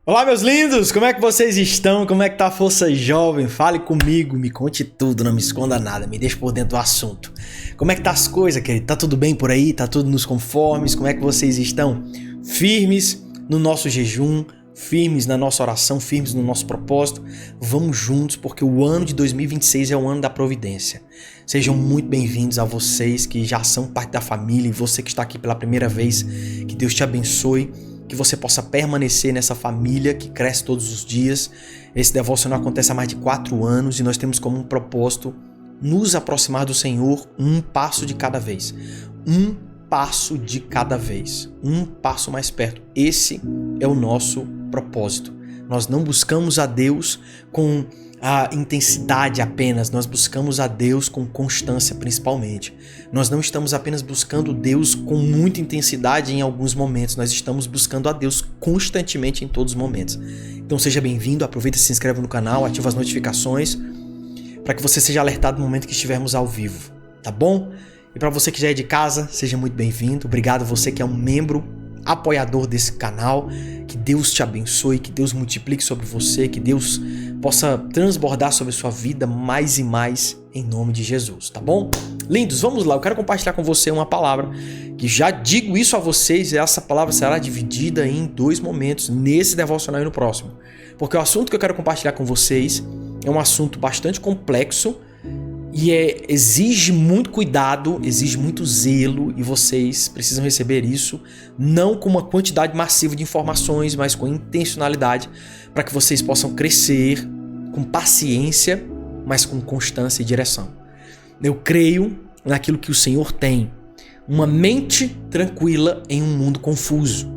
Olá, meus lindos! Como é que vocês estão? Como é que tá a força jovem? Fale comigo, me conte tudo, não me esconda nada, me deixe por dentro do assunto. Como é que tá as coisas, querido? Tá tudo bem por aí? Tá tudo nos conformes? Como é que vocês estão? Firmes no nosso jejum, firmes na nossa oração, firmes no nosso propósito. Vamos juntos, porque o ano de 2026 é o ano da providência. Sejam muito bem-vindos a vocês que já são parte da família e você que está aqui pela primeira vez. Que Deus te abençoe. Que você possa permanecer nessa família que cresce todos os dias. Esse devocional acontece há mais de 4 anos e nós temos como um propósito nos aproximar do Senhor um passo de cada vez. Um passo de cada vez. Um passo mais perto. Esse é o nosso propósito. Nós não buscamos a Deus com a intensidade apenas, nós buscamos a Deus com constância principalmente. Nós não estamos apenas buscando Deus com muita intensidade em alguns momentos, nós estamos buscando a Deus constantemente em todos os momentos. Então seja bem-vindo, aproveita e se inscreve no canal, ativa as notificações para que você seja alertado no momento que estivermos ao vivo, tá bom? E para você que já é de casa, seja muito bem-vindo. Obrigado você que é um membro apoiador desse canal. Que Deus te abençoe, que Deus multiplique sobre você, que Deus possa transbordar sobre a sua vida mais e mais em nome de Jesus, tá bom? Lindos, vamos lá, eu quero compartilhar com você uma palavra que já digo isso a vocês, e essa palavra será dividida em 2 momentos, nesse devocional e no próximo. Porque o assunto que eu quero compartilhar com vocês é um assunto bastante complexo e exige muito cuidado, exige muito zelo, e vocês precisam receber isso não com uma quantidade massiva de informações, mas com intencionalidade, para que vocês possam crescer com paciência, mas com constância e direção. Eu creio naquilo que o Senhor tem, uma mente tranquila em um mundo confuso.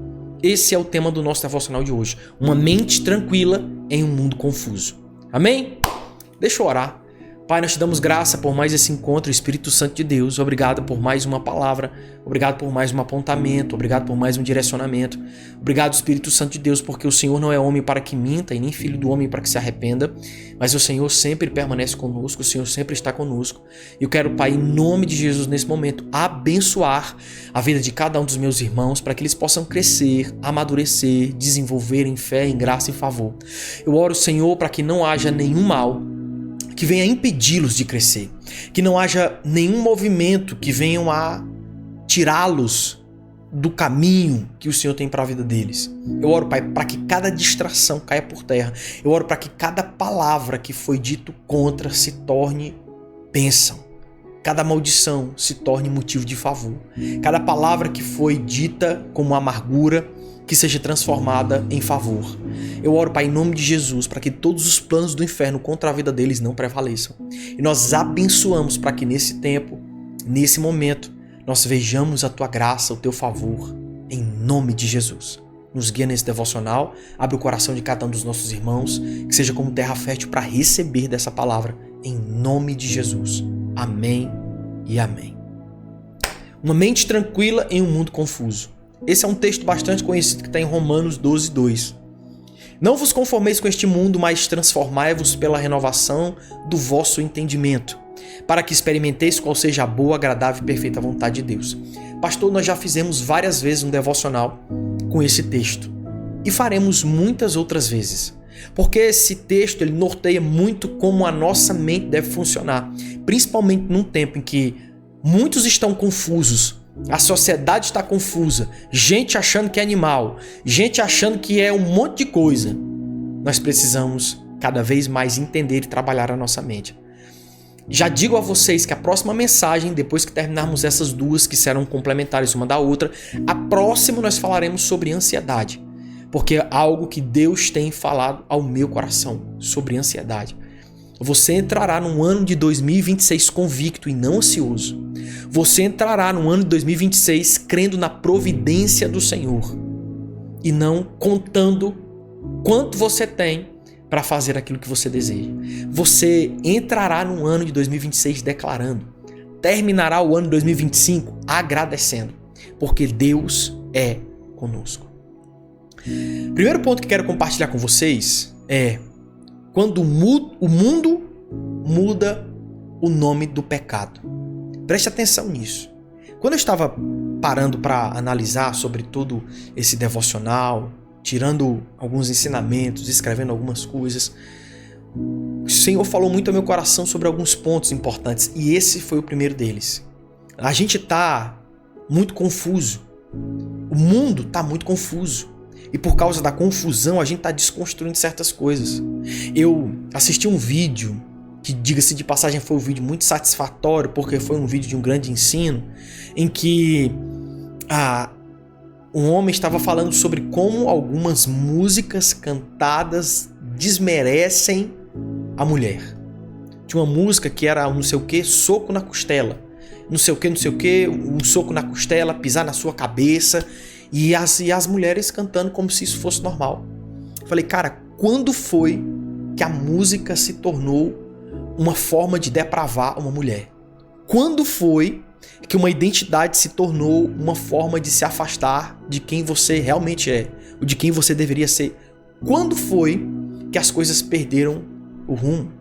Esse é o tema do nosso devocional de hoje, uma mente tranquila em um mundo confuso. Amém? Deixa eu orar. Pai, nós te damos graça por mais esse encontro, Espírito Santo de Deus. Obrigado por mais uma palavra, obrigado por mais um apontamento, obrigado por mais um direcionamento. Obrigado, Espírito Santo de Deus, porque o Senhor não é homem para que minta e nem filho do homem para que se arrependa, mas o Senhor sempre permanece conosco, o Senhor sempre está conosco. E eu quero, Pai, em nome de Jesus, nesse momento, abençoar a vida de cada um dos meus irmãos para que eles possam crescer, amadurecer, desenvolver em fé, em graça e favor. Eu oro, Senhor, para que não haja nenhum mal que venha impedi-los de crescer, que não haja nenhum movimento que venha a tirá-los do caminho que o Senhor tem para a vida deles. Eu oro, Pai, para que cada distração caia por terra. Eu oro para que cada palavra que foi dito contra se torne bênção. Cada maldição se torne motivo de favor. Cada palavra que foi dita como amargura, que seja transformada em favor. Eu oro, Pai, em nome de Jesus, para que todos os planos do inferno contra a vida deles não prevaleçam. E nós abençoamos para que nesse tempo, nesse momento, nós vejamos a Tua graça, o Teu favor, em nome de Jesus. Nos guia nesse devocional, abre o coração de cada um dos nossos irmãos, que seja como terra fértil para receber dessa palavra, em nome de Jesus. Amém e amém. Uma mente tranquila em um mundo confuso. Esse é um texto bastante conhecido que está em Romanos 12:2. Não vos conformeis com este mundo, mas transformai-vos pela renovação do vosso entendimento, para que experimenteis qual seja a boa, agradável e perfeita vontade de Deus. Pastor, nós já fizemos várias vezes um devocional com esse texto e faremos muitas outras vezes, porque esse texto ele norteia muito como a nossa mente deve funcionar, principalmente num tempo em que muitos estão confusos. A sociedade está confusa, gente achando que é animal, gente achando que é um monte de coisa. Nós precisamos cada vez mais entender e trabalhar a nossa mente. Já digo a vocês que a próxima mensagem, depois que terminarmos essas 2 que serão complementares uma da outra, a próxima nós falaremos sobre ansiedade, porque é algo que Deus tem falado ao meu coração sobre ansiedade. Você entrará no ano de 2026 convicto e não ansioso. Você entrará no ano de 2026 crendo na providência do Senhor e não contando quanto você tem para fazer aquilo que você deseja. Você entrará no ano de 2026 declarando, terminará o ano de 2025 agradecendo, porque Deus é conosco. Primeiro ponto que quero compartilhar com vocês é quando o mundo muda o nome do pecado. Preste atenção nisso. Quando eu estava parando para analisar sobre todo esse devocional, tirando alguns ensinamentos, escrevendo algumas coisas, o Senhor falou muito ao meu coração sobre alguns pontos importantes, e esse foi o primeiro deles. A gente tá muito confuso. O mundo tá muito confuso. E por causa da confusão, a gente tá desconstruindo certas coisas. Eu assisti um vídeo, que diga-se de passagem foi um vídeo muito satisfatório, porque foi um vídeo de um grande ensino, em que um homem estava falando sobre como algumas músicas cantadas desmerecem a mulher. Tinha uma música que era não sei o que, soco na costela. Não sei o que, um soco na costela, pisar na sua cabeça. E as mulheres cantando como se isso fosse normal. Eu falei, cara, quando foi que a música se tornou uma forma de depravar uma mulher? Quando foi que uma identidade se tornou uma forma de se afastar de quem você realmente é, ou de quem você deveria ser? Quando foi que as coisas perderam o rumo?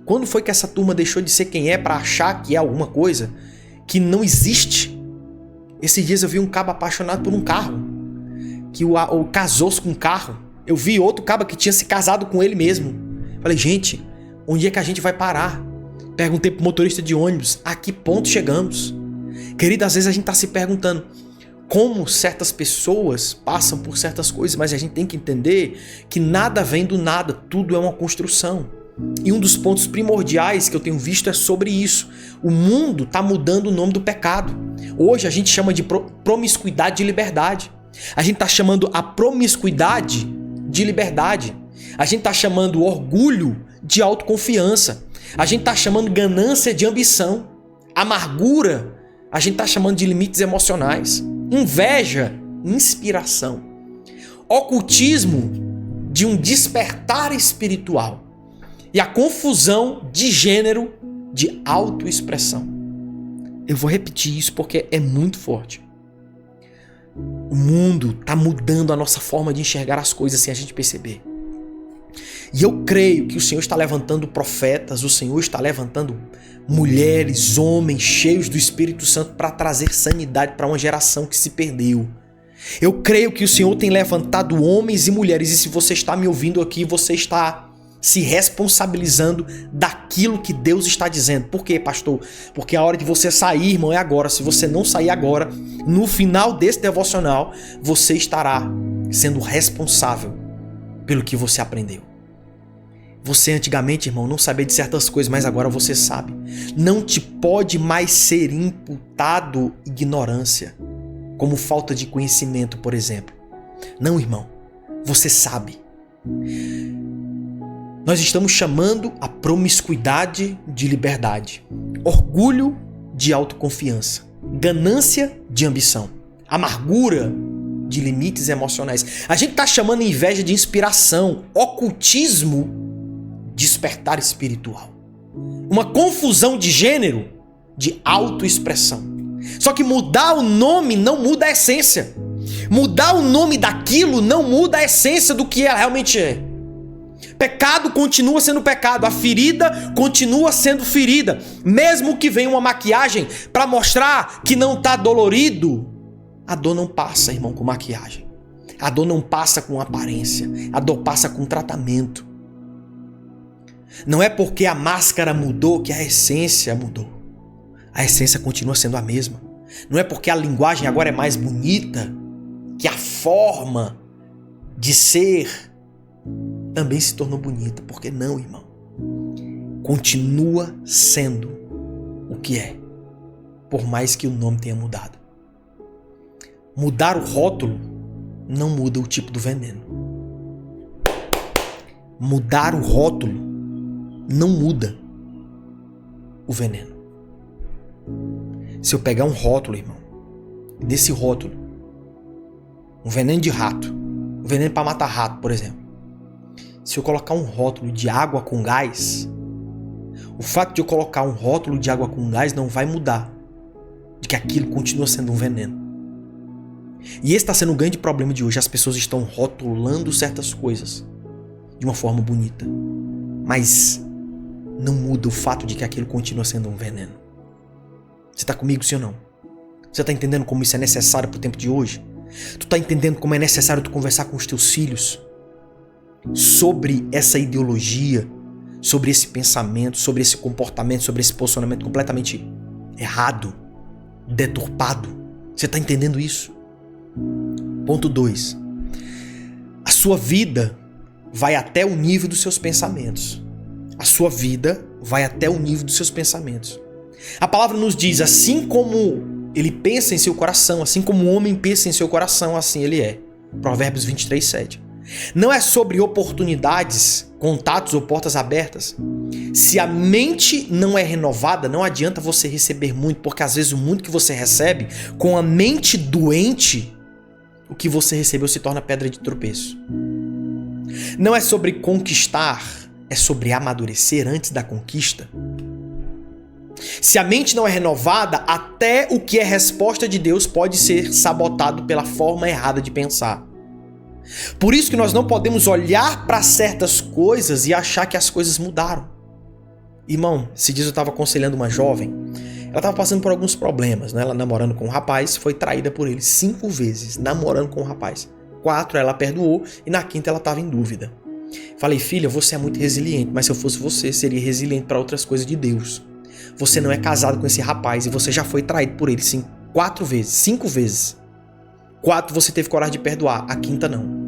Quando foi que essa turma deixou de ser quem é para achar que é alguma coisa que não existe? Esses dias eu vi um cabo apaixonado por um carro, que casou-se com um carro. Eu vi outro cabo que tinha se casado com ele mesmo. Falei, gente, onde é que a gente vai parar? Perguntei pro motorista de ônibus, a que ponto chegamos? Querido, às vezes a gente tá se perguntando como certas pessoas passam por certas coisas, mas a gente tem que entender que nada vem do nada, tudo é uma construção. E um dos pontos primordiais que eu tenho visto é sobre isso. O mundo está mudando o nome do pecado. Hoje a gente chama de promiscuidade de liberdade. A gente está chamando a promiscuidade de liberdade. A gente está chamando orgulho de autoconfiança. A gente está chamando ganância de ambição. Amargura, a gente está chamando de limites emocionais. Inveja, inspiração. Ocultismo, de um despertar espiritual. E a confusão de gênero, de autoexpressão. Eu vou repetir isso porque é muito forte. O mundo está mudando a nossa forma de enxergar as coisas sem a gente perceber. E eu creio que o Senhor está levantando profetas, o Senhor está levantando mulheres, homens cheios do Espírito Santo para trazer sanidade para uma geração que se perdeu. Eu creio que o Senhor tem levantado homens e mulheres, e se você está me ouvindo aqui, você está se responsabilizando daquilo que Deus está dizendo. Por quê, pastor? Porque a hora de você sair, irmão, é agora. Se você não sair agora, no final desse devocional, você estará sendo responsável pelo que você aprendeu. Você antigamente, irmão, não sabia de certas coisas, mas agora você sabe. Não te pode mais ser imputado ignorância, como falta de conhecimento, por exemplo. Não, irmão, você sabe. Nós estamos chamando a promiscuidade de liberdade, orgulho de autoconfiança, ganância de ambição, amargura de limites emocionais. A gente está chamando inveja de inspiração, ocultismo, despertar espiritual. Uma confusão de gênero, de autoexpressão. Só que mudar o nome não muda a essência. Mudar o nome daquilo não muda a essência do que ela realmente é. Pecado continua sendo pecado, a ferida continua sendo ferida. Mesmo que venha uma maquiagem para mostrar que não está dolorido, a dor não passa, irmão, com maquiagem. A dor não passa com aparência, a dor passa com tratamento. Não é porque a máscara mudou que a essência mudou. A essência continua sendo a mesma. Não é porque a linguagem agora é mais bonita que a forma de ser também se tornou bonita. Por que não, irmão? Continua sendo o que é, por mais que o nome tenha mudado. Mudar o rótulo não muda o tipo do veneno. Mudar o rótulo não muda o veneno. Se eu pegar um rótulo, irmão, desse rótulo, um veneno de rato, um veneno para matar rato, por exemplo, se eu colocar um rótulo de água com gás, o fato de eu colocar um rótulo de água com gás não vai mudar de que aquilo continua sendo um veneno. E esse está sendo um grande problema de hoje. As pessoas estão rotulando certas coisas de uma forma bonita, mas não muda o fato de que aquilo continua sendo um veneno. Você está comigo, sim ou não? Você está entendendo como isso é necessário para o tempo de hoje? Tu tá entendendo como é necessário tu conversar com os teus filhos sobre essa ideologia, sobre esse pensamento, sobre esse comportamento, sobre esse posicionamento completamente errado, deturpado? Você tá entendendo isso? Ponto 2. A sua vida vai até o nível dos seus pensamentos. A sua vida vai até o nível dos seus pensamentos. A palavra nos diz, assim como ele pensa em seu coração, assim como o homem pensa em seu coração, assim ele é. Provérbios 23:7. Não é sobre oportunidades, contatos ou portas abertas. Se a mente não é renovada, não adianta você receber muito, porque às vezes o muito que você recebe, com a mente doente, o que você recebeu se torna pedra de tropeço. Não é sobre conquistar, é sobre amadurecer antes da conquista. Se a mente não é renovada, até o que é resposta de Deus pode ser sabotado pela forma errada de pensar. Por isso que nós não podemos olhar para certas coisas e achar que as coisas mudaram. Irmão, esses dias eu estava aconselhando uma jovem, ela estava passando por alguns problemas, né? Ela namorando com um rapaz, foi traída por ele 5 vezes, namorando com um rapaz. 4 ela perdoou e na 5ª ela estava em dúvida. Falei, filha, você é muito resiliente, mas se eu fosse você, seria resiliente para outras coisas de Deus. Você não é casado com esse rapaz e você já foi traído por ele 4 vezes, 5 vezes. 4 você teve coragem de perdoar, a 5ª não.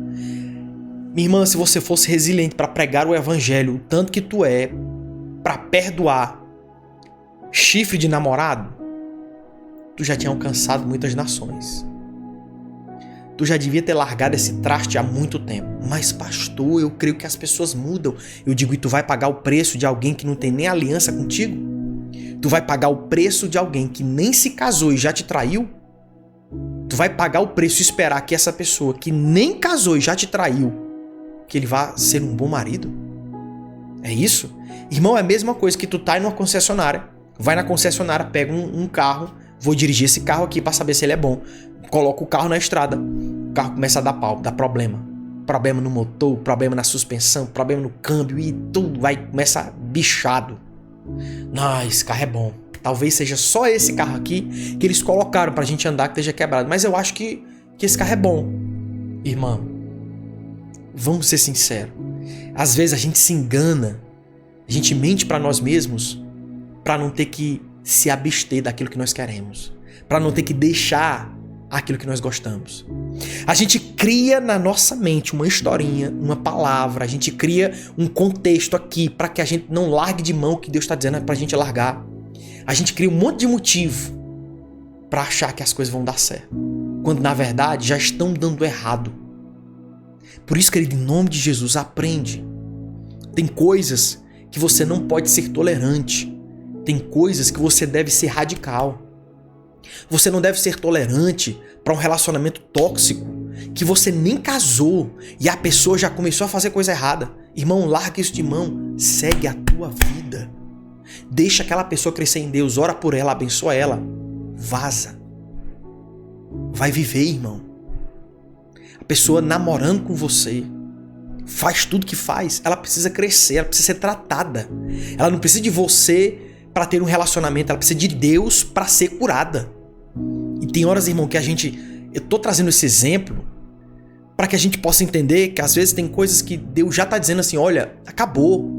Minha irmã, se você fosse resiliente para pregar o evangelho, o tanto que tu é, para perdoar chifre de namorado, tu já tinha alcançado muitas nações. Tu já devia ter largado esse traste há muito tempo. Mas pastor, eu creio que as pessoas mudam. Eu digo, e tu vai pagar o preço de alguém que não tem nem aliança contigo? Tu vai pagar o preço de alguém que nem se casou e já te traiu? Tu vai pagar o preço e esperar que essa pessoa que nem casou e já te traiu, que ele vá ser um bom marido? É isso? Irmão, é a mesma coisa que tu tá numa concessionária, vai na concessionária, pega um carro, vou dirigir esse carro aqui pra saber se ele é bom. Coloca o carro na estrada, o carro começa a dar pau, dá problema. Problema no motor, problema na suspensão, problema no câmbio e tudo vai começar bichado. Não, esse carro é bom. Talvez seja só esse carro aqui que eles colocaram pra gente andar que esteja quebrado. Mas eu acho que esse carro é bom. Irmão, vamos ser sinceros. Às vezes a gente se engana, a gente mente pra nós mesmos pra não ter que se abster daquilo que nós queremos, pra não ter que deixar aquilo que nós gostamos. A gente cria na nossa mente uma historinha, uma palavra, a gente cria um contexto aqui para que a gente não largue de mão o que Deus está dizendo para a gente largar. A gente cria um monte de motivo para achar que as coisas vão dar certo, quando na verdade já estão dando errado. Por isso, querido, em nome de Jesus, aprende. Tem coisas que você não pode ser tolerante. Tem coisas que você deve ser radical. Você não deve ser tolerante para um relacionamento tóxico que você nem casou e a pessoa já começou a fazer coisa errada. Irmão, larga isso de mão, segue a tua vida. Deixa aquela pessoa crescer em Deus, ora por ela, abençoa ela, vaza. Vai viver, irmão. A pessoa namorando com você, faz tudo que faz, ela precisa crescer, ela precisa ser tratada. Ela não precisa de você para ter um relacionamento, ela precisa de Deus para ser curada. E tem horas, irmão, que eu tô trazendo esse exemplo para que a gente possa entender que às vezes tem coisas que Deus já tá dizendo assim, olha, acabou.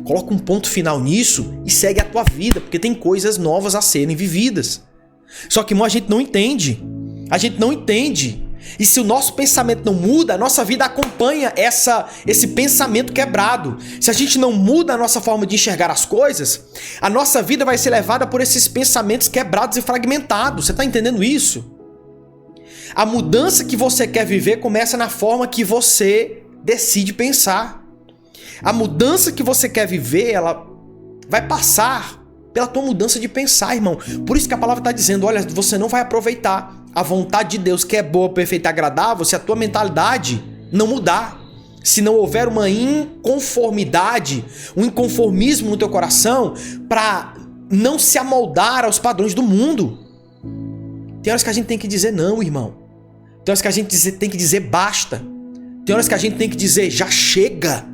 Coloca um ponto final nisso e segue a tua vida, porque tem coisas novas a serem vividas. Só que, irmão, a gente não entende. A gente não entende. E se o nosso pensamento não muda, a nossa vida acompanha esse pensamento quebrado. Se a gente não muda a nossa forma de enxergar as coisas, a nossa vida vai ser levada por esses pensamentos quebrados e fragmentados. Você está entendendo isso? A mudança que você quer viver começa na forma que você decide pensar. A mudança que você quer viver, ela vai passar pela tua mudança de pensar, irmão. Por isso que a palavra está dizendo, olha, você não vai aproveitar a vontade de Deus, que é boa, perfeita e agradável, se a tua mentalidade não mudar. Se não houver uma inconformidade, um inconformismo no teu coração para não se amoldar aos padrões do mundo. Tem horas que a gente tem que dizer não, irmão. Tem horas que a gente tem que dizer basta. Tem horas que a gente tem que dizer já chega.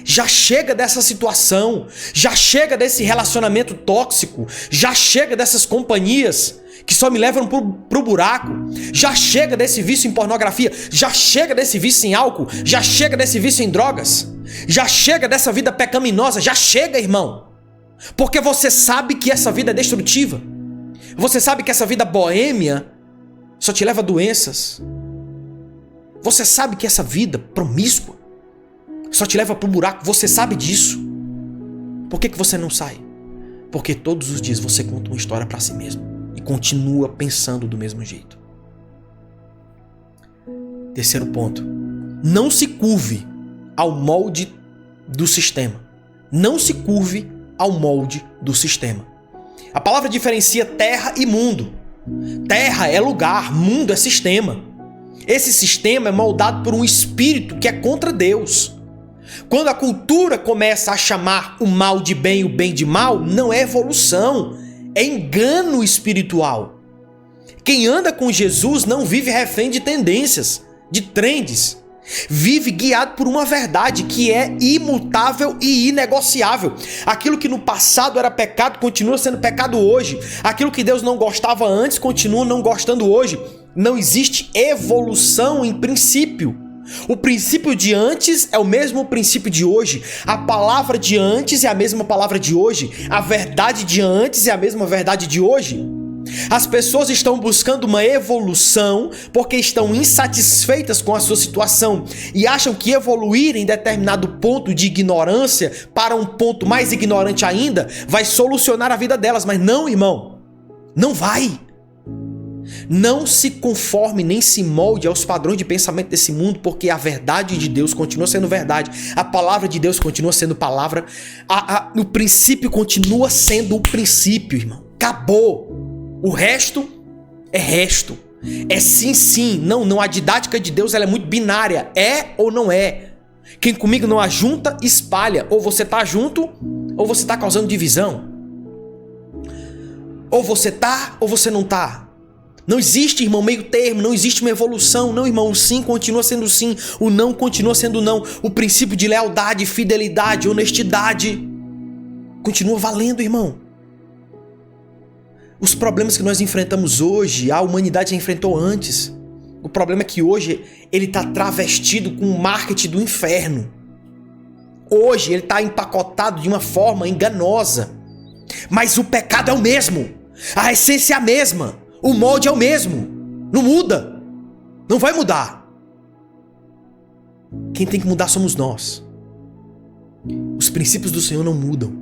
Já chega dessa situação. Já chega desse relacionamento tóxico. Já chega dessas companhias que só me levam pro buraco. Já chega desse vício em pornografia, já chega desse vício em álcool, já chega desse vício em drogas, já chega dessa vida pecaminosa, já chega, irmão. Porque você sabe que essa vida é destrutiva. Você sabe que essa vida boêmia só te leva a doenças. Você sabe que essa vida promíscua só te leva pro buraco. Você sabe disso. Por que você não sai? Porque todos os dias você conta uma história para si mesmo e continua pensando do mesmo jeito. Terceiro ponto. Não se curve ao molde do sistema. Não se curve ao molde do sistema. A palavra diferencia terra e mundo. Terra é lugar, mundo é sistema. Esse sistema é moldado por um espírito que é contra Deus. Quando a cultura começa a chamar o mal de bem e o bem de mal, não é evolução, é engano espiritual. Quem anda com Jesus não vive refém de tendências, de trends. Vive guiado por uma verdade que é imutável e inegociável. Aquilo que no passado era pecado continua sendo pecado hoje. Aquilo que Deus não gostava antes continua não gostando hoje. Não existe evolução em princípio. O princípio de antes é o mesmo princípio de hoje. A palavra de antes é a mesma palavra de hoje. A verdade de antes é a mesma verdade de hoje. As pessoas estão buscando uma evolução porque estão insatisfeitas com a sua situação e acham que evoluir em determinado ponto de ignorância para um ponto mais ignorante ainda vai solucionar a vida delas. Mas não, irmão, não vai. Não se conforme nem se molde aos padrões de pensamento desse mundo, porque a verdade de Deus continua sendo verdade, a palavra de Deus continua sendo palavra, o princípio continua sendo o princípio, irmão. Acabou. O resto é resto. É sim, sim. Não, não. A didática de Deus ela é muito binária. É ou não é. Quem comigo não ajunta, espalha. Ou você tá junto, ou você tá causando divisão. Ou você tá, ou você não tá. Não existe, irmão, meio termo. Não existe uma evolução. Não, irmão. O sim continua sendo sim. O não continua sendo não. O princípio de lealdade, fidelidade, honestidade continua valendo, irmão. Os problemas que nós enfrentamos hoje, a humanidade já enfrentou antes. O problema é que hoje ele está travestido com o marketing do inferno. Hoje ele está empacotado de uma forma enganosa. Mas o pecado é o mesmo. A essência é a mesma. O molde é o mesmo. Não muda. Não vai mudar. Quem tem que mudar somos nós. Os princípios do Senhor não mudam.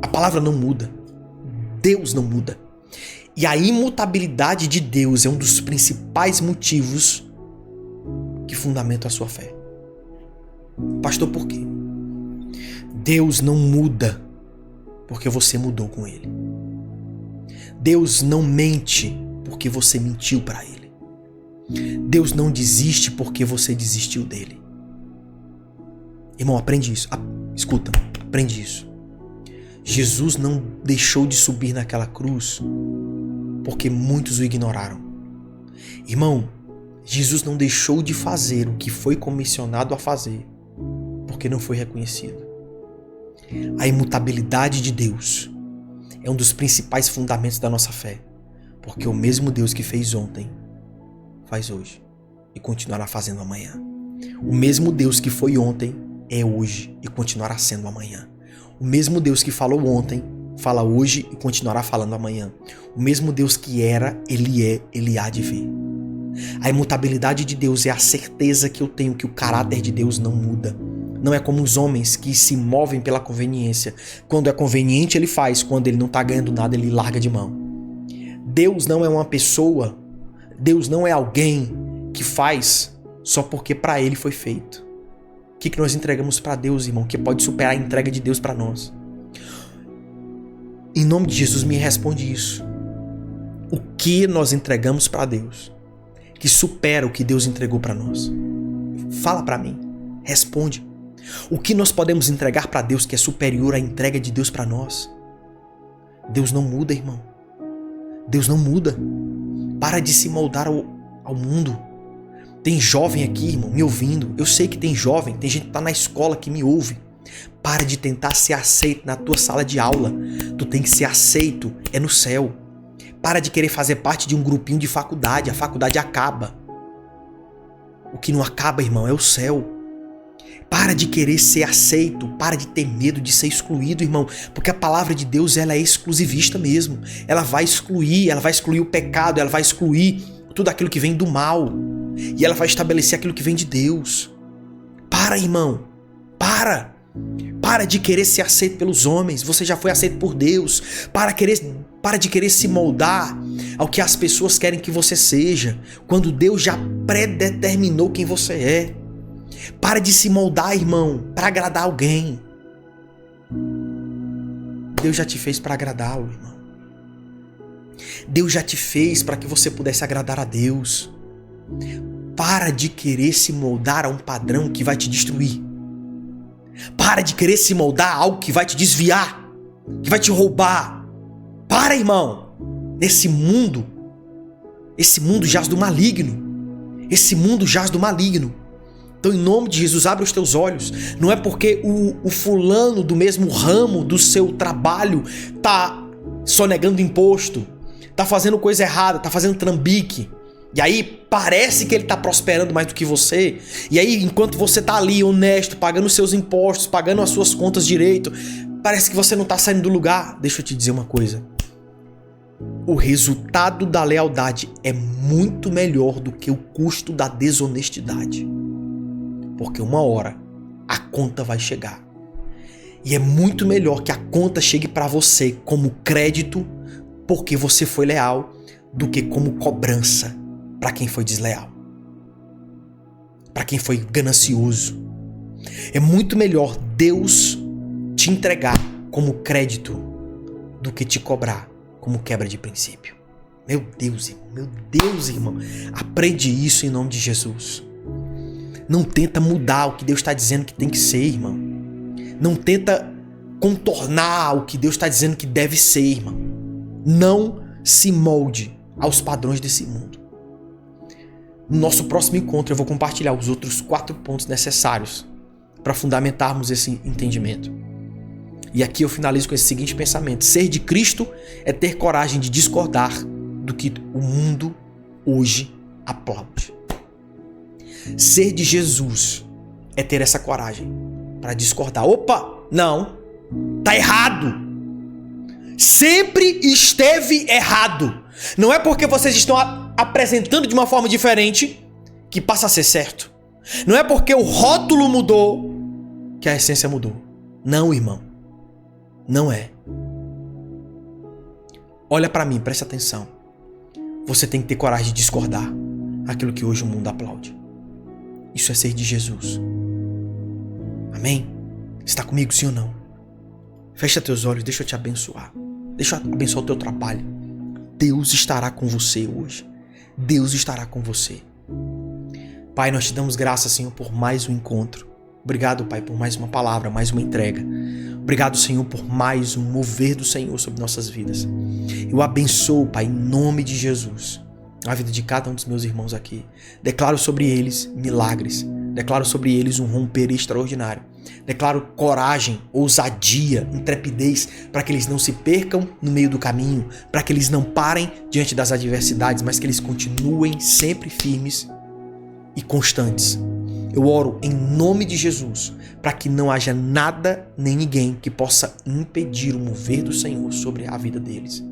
A palavra não muda. Deus não muda. E a imutabilidade de Deus é um dos principais motivos que fundamentam a sua fé. Pastor, por quê? Deus não muda porque você mudou com Ele. Deus não mente porque você mentiu para Ele. Deus não desiste porque você desistiu dele. Irmão, aprende isso. Escuta, aprende isso. Jesus não deixou de subir naquela cruz porque muitos o ignoraram. Irmão, Jesus não deixou de fazer o que foi comissionado a fazer porque não foi reconhecido. A imutabilidade de Deus é um dos principais fundamentos da nossa fé, porque o mesmo Deus que fez ontem faz hoje e continuará fazendo amanhã. O mesmo Deus que foi ontem é hoje e continuará sendo amanhã. O mesmo Deus que falou ontem, fala hoje e continuará falando amanhã. O mesmo Deus que era, ele há de vir. A imutabilidade de Deus é a certeza que eu tenho que o caráter de Deus não muda. Não é como os homens que se movem pela conveniência. Quando é conveniente, ele faz. Quando ele não está ganhando nada, ele larga de mão. Deus não é uma pessoa. Deus não é alguém que faz só porque para ele foi feito. O que nós entregamos para Deus, irmão, que pode superar a entrega de Deus para nós? Em nome de Jesus, me responde isso. O que nós entregamos para Deus que supera o que Deus entregou para nós? Fala para mim. Responde. O que nós podemos entregar para Deus que é superior à entrega de Deus para nós? Deus não muda, irmão. Deus não muda. Para de se moldar ao mundo. Tem jovem aqui, irmão, me ouvindo. Eu sei que tem jovem, tem gente que tá na escola que me ouve. Para de tentar ser aceito na tua sala de aula. Tu tem que ser aceito, é no céu. Para de querer fazer parte de um grupinho de faculdade. A faculdade acaba. O que não acaba, irmão, é o céu. Para de querer ser aceito. Para de ter medo de ser excluído, irmão. Porque a palavra de Deus, ela é exclusivista mesmo. Ela vai excluir o pecado, ela vai excluir tudo aquilo que vem do mal. E ela vai estabelecer aquilo que vem de Deus. Para, irmão. Para de querer ser aceito pelos homens. Você já foi aceito por Deus. Para de querer se moldar ao que as pessoas querem que você seja, quando Deus já predeterminou quem você é. Para de se moldar, irmão, para agradar alguém. Deus já te fez para agradá-lo, irmão. Deus já te fez para que você pudesse agradar a Deus. Para de querer se moldar a um padrão que vai te destruir. Para de querer se moldar a algo que vai te desviar, que vai te roubar. Para, irmão. Esse mundo jaz do maligno. Esse mundo jaz do maligno. Então, em nome de Jesus, abre os teus olhos. Não é porque o fulano do mesmo ramo do seu trabalho tá sonegando imposto, tá fazendo coisa errada, tá fazendo trambique. E aí parece que ele tá prosperando mais do que você. E aí, enquanto você tá ali honesto, pagando os seus impostos, pagando as suas contas direito, parece que você não tá saindo do lugar. Deixa eu te dizer uma coisa. O resultado da lealdade é muito melhor do que o custo da desonestidade. Porque uma hora a conta vai chegar. E é muito melhor que a conta chegue para você como crédito, porque você foi leal, do que como cobrança para quem foi desleal, para quem foi ganancioso. É muito melhor Deus te entregar como crédito do que te cobrar como quebra de princípio. Meu Deus, irmão. Aprende isso em nome de Jesus. Não tenta mudar o que Deus está dizendo que tem que ser, irmão. Não tenta contornar o que Deus está dizendo que deve ser, irmão. Não se molde aos padrões desse mundo. No nosso próximo encontro eu vou compartilhar os outros 4 pontos necessários para fundamentarmos esse entendimento. E aqui eu finalizo com esse seguinte pensamento: ser de Cristo é ter coragem de discordar do que o mundo hoje aplaude. Ser de Jesus é ter essa coragem para discordar. Opa, não, tá errado. Sempre esteve errado. Não é porque vocês estão apresentando de uma forma diferente que passa a ser certo. Não é porque o rótulo mudou que a essência mudou. Não, irmão. Não é. Olha para mim, presta atenção. Você tem que ter coragem de discordar aquilo que hoje o mundo aplaude. Isso é ser de Jesus. Amém? Está comigo, sim ou não? Fecha teus olhos, deixa eu te abençoar. Deixa eu abençoar o teu trabalho. Deus estará com você hoje. Deus estará com você. Pai, nós te damos graças, Senhor, por mais um encontro. Obrigado, Pai, por mais uma palavra, mais uma entrega. Obrigado, Senhor, por mais um mover do Senhor sobre nossas vidas. Eu abençoo, Pai, em nome de Jesus, a vida de cada um dos meus irmãos aqui. Declaro sobre eles milagres. Declaro sobre eles um romper extraordinário. Declaro coragem, ousadia, intrepidez, para que eles não se percam no meio do caminho, para que eles não parem diante das adversidades, mas que eles continuem sempre firmes e constantes. Eu oro em nome de Jesus para que não haja nada nem ninguém que possa impedir o mover do Senhor sobre a vida deles.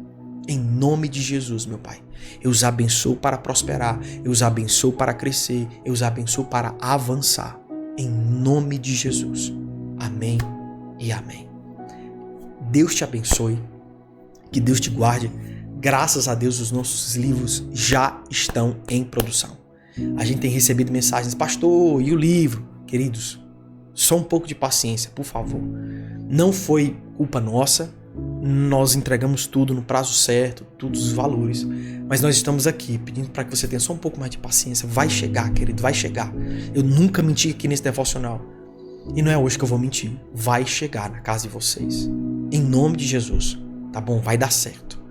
Em nome de Jesus, meu Pai, eu os abençoo para prosperar, eu os abençoo para crescer, eu os abençoo para avançar. Em nome de Jesus. Amém e amém. Deus te abençoe, que Deus te guarde. Graças a Deus, os nossos livros já estão em produção. A gente tem recebido mensagens: pastor, e o livro? Queridos, só um pouco de paciência, por favor. Não foi culpa nossa. Nós entregamos tudo no prazo certo, todos os valores, mas nós estamos aqui pedindo para que você tenha só um pouco mais de paciência. Vai chegar, querido, vai chegar. Eu nunca menti aqui nesse devocional e não é hoje que eu vou mentir. Vai chegar na casa de vocês, em nome de Jesus, tá bom? Vai dar certo,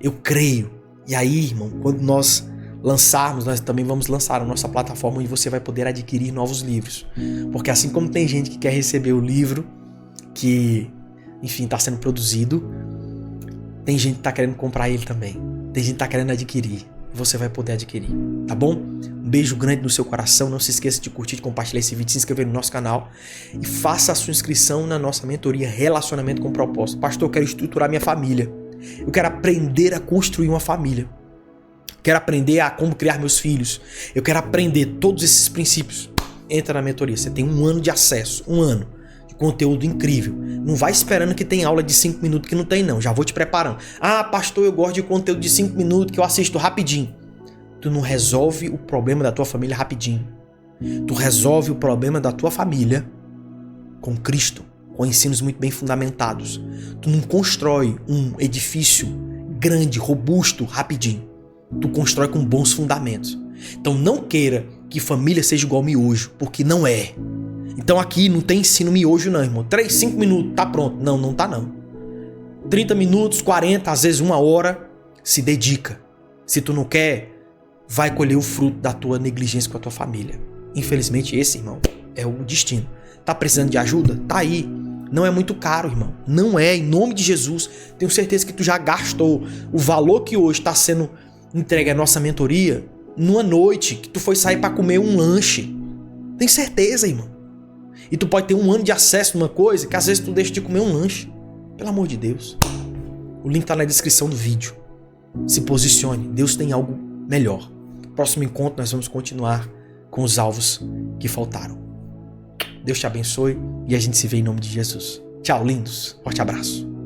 eu creio. E aí, irmão, quando nós lançarmos, nós também vamos lançar a nossa plataforma onde você vai poder adquirir novos livros, porque assim como tem gente que quer receber o livro que, enfim, está sendo produzido, tem gente que está querendo comprar ele também. Tem gente que tá querendo adquirir. Você vai poder adquirir, tá bom? Um beijo grande no seu coração. Não se esqueça de curtir, de compartilhar esse vídeo, se inscrever no nosso canal e faça a sua inscrição na nossa mentoria Relacionamento com Propósito. Pastor, eu quero estruturar minha família. Eu quero aprender a construir uma família. Quero aprender a como criar meus filhos. Eu quero aprender todos esses princípios. Entra na mentoria. Você tem 1 ano de acesso. 1 ano de conteúdo incrível. Não vai esperando que tem aula de 5 minutos, que não tem não. Já vou te preparando. Ah, pastor, eu gosto de conteúdo de 5 minutos que eu assisto rapidinho. Tu não resolve o problema da tua família rapidinho. Tu resolve o problema da tua família com Cristo, com ensinos muito bem fundamentados. Tu não constrói um edifício grande, robusto, rapidinho. Tu constrói com bons fundamentos. Então não queira que família seja igual miojo, porque não é. Então aqui não tem ensino miojo não, irmão. 3, 5 minutos, tá pronto. Não, não tá não. 30 minutos, 40, às vezes 1 hora, se dedica. Se tu não quer, vai colher o fruto da tua negligência com a tua família. Infelizmente esse, irmão, é o destino. Tá precisando de ajuda? Tá aí. Não é muito caro, irmão. Não é, em nome de Jesus. Tenho certeza que tu já gastou o valor que hoje está sendo entregue à nossa mentoria numa noite que tu foi sair para comer um lanche. Tem certeza, irmão. E tu pode ter 1 ano de acesso numa coisa que às vezes tu deixa de comer um lanche. Pelo amor de Deus. O link tá na descrição do vídeo. Se posicione. Deus tem algo melhor. Próximo encontro nós vamos continuar com os alvos que faltaram. Deus te abençoe e a gente se vê em nome de Jesus. Tchau, lindos. Forte abraço.